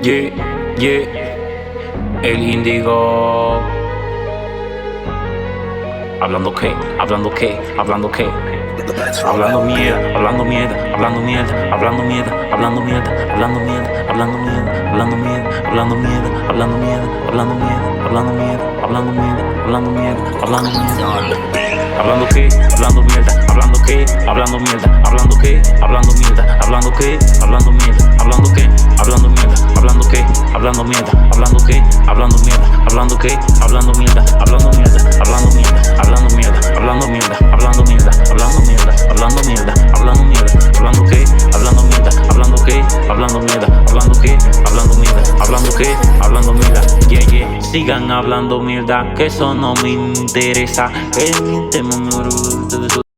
Yeah, yeah, el Índigo. Hablando qué, hablando qué, hablando qué. Hablando mierda, hablando mierda, hablando mierda, hablando mierda, hablando mierda, hablando mierda, hablando mierda, hablando mierda, hablando mierda, hablando mierda, hablando mierda, hablando mierda, hablando mierda, hablando mierda, hablando mierda. Hablando qué, hablando mierda, hablando qué, hablando mierda, hablando qué, hablando mierda, hablando qué, hablando mierda, hablando qué, hablando mierda, hablando qué, hablando mierda, hablando qué, hablando mierda, hablando qué, hablando mierda, hablando mierda, hablando mierda, hablando mierda, hablando mierda, hablando mierda, hablando mierda, hablando mierda, hablando mierda, hablando qué, hablando mierda, hablando qué, hablando mierda, hablando qué, hablando mierda, hablando qué, hablando mierda, yeah, yeah. Sigan hablando mierda, que eso no me interesa, que mi tema me